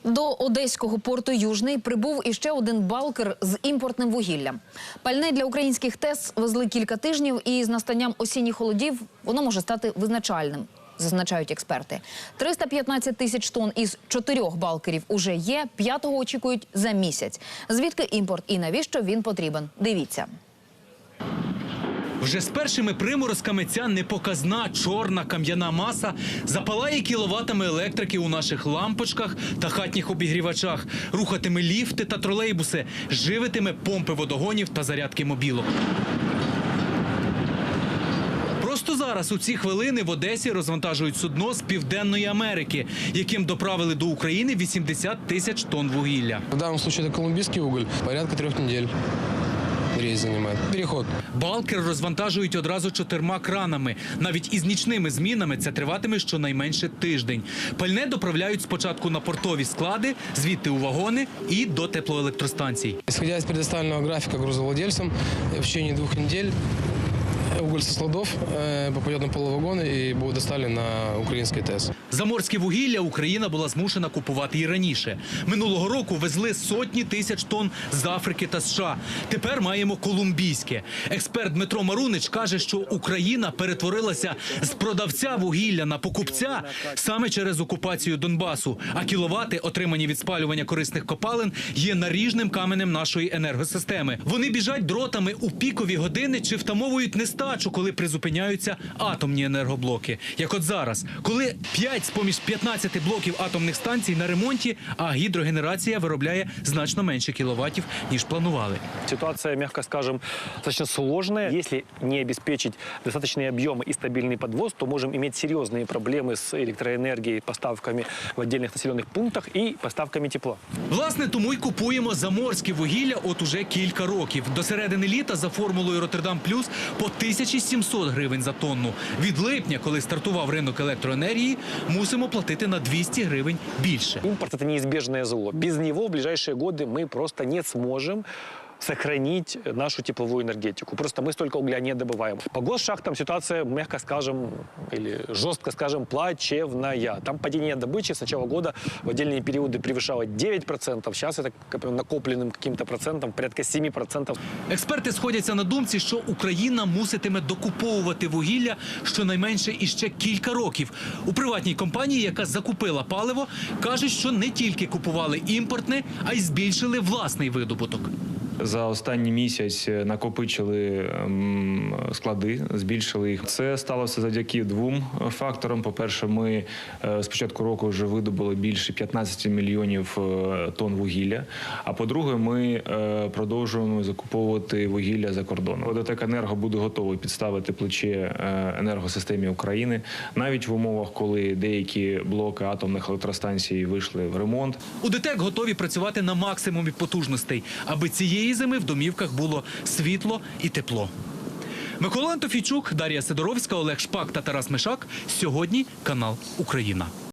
До одеського порту «Южний» прибув іще один балкер з імпортним вугіллям. Пальне для українських ТЕС везли кілька тижнів, і з настанням осінніх холодів воно може стати визначальним, зазначають експерти. 315 тисяч тонн із 4 балкерів уже є, 5-го очікують за місяць. Звідки імпорт і навіщо він потрібен? Дивіться. Вже з першими приморозками ця непоказна чорна кам'яна маса запалає кіловатами електрики у наших лампочках та хатніх обігрівачах, рухатиме ліфти та тролейбуси, живитиме помпи водогонів та зарядки мобілок. Просто зараз у ці хвилини в Одесі розвантажують судно з Південної Америки, яким доправили до України 80 тисяч тонн вугілля. В данном случае это колумбийский уголь, порядка 3 недель. Рейс занимает. Переход. Балкер розвантажують одразу 4 кранами. Навіть із нічними змінами це триватиме щонайменше тиждень. Пальне доправляють спочатку на портові склади, звідти у вагони і до теплоелектростанцій. Исходя из предоставленного графика грузовладельцам, в течение 2 недель уголь со складов попадет на полувагоны и будет доставлен на украинский ТЭС. Заморське вугілля Україна була змушена купувати і раніше. Минулого року везли сотні тисяч тонн з Африки та США. Тепер маємо колумбійське. Експерт Дмитро Марунич каже, що Україна перетворилася з продавця вугілля на покупця саме через окупацію Донбасу. А кіловати, отримані від спалювання корисних копалин, є наріжним каменем нашої енергосистеми. Вони біжать дротами у пікові години чи втамовують нестачу, коли призупиняються атомні енергоблоки. Як от зараз, коли 5 з-поміж 15 блоків атомних станцій на ремонті, а гідрогенерація виробляє значно менше кіловатів, ніж планували. Ситуация, мягко скажем, достаточно сложная. Если не обеспечить достаточные объемы и стабильный подвоз, то можем иметь серьезные проблемы с электроэнергией, поставками в отдельных населенных пунктах и поставками тепла. Власне, тому й купуємо заморське вугілля от уже кілька років. До середини літа за формулою «Роттердам Плюс» по 1700 гривень за тонну. Від липня, коли стартував ринок електроенергії, мусимо платити на 200 гривень більше. Импорт – это неизбежное зло. Без него в ближайшие годы мы просто не сможем сохранить нашу тепловую энергетику. Просто мы столько угля не добываем. По госшахтам ситуация, мягко скажем, или жестко скажем, плачевная. Там падение добычи с начала года в отдельные периоды превышало 9%. Сейчас это накопленным каким-то процентом, порядка 7%. Експерти сходяться на думці, що Україна муситиме докуповувати вугілля щонайменше іще кілька років. У приватній компанії, яка закупила паливо, кажуть, що не тільки купували імпортне, а й збільшили власний видобуток. За останній місяць накопичили склади, збільшили їх. Це сталося завдяки 2 факторам. По-перше, ми з початку року вже видобули більше 15 мільйонів тонн вугілля. А по-друге, ми продовжуємо закуповувати вугілля за кордоном. Водотекенерго буде готовий підставити плече енергосистемі України, навіть в умовах, коли деякі блоки атомних електростанцій вийшли в ремонт. У ДТЕК готові працювати на максимумі потужностей, аби цієї зими в домівках було світло і тепло. Микола Антофійчук, Дар'я Сидоровська, Олег Шпак та Тарас Мишак. Сьогодні канал «Україна».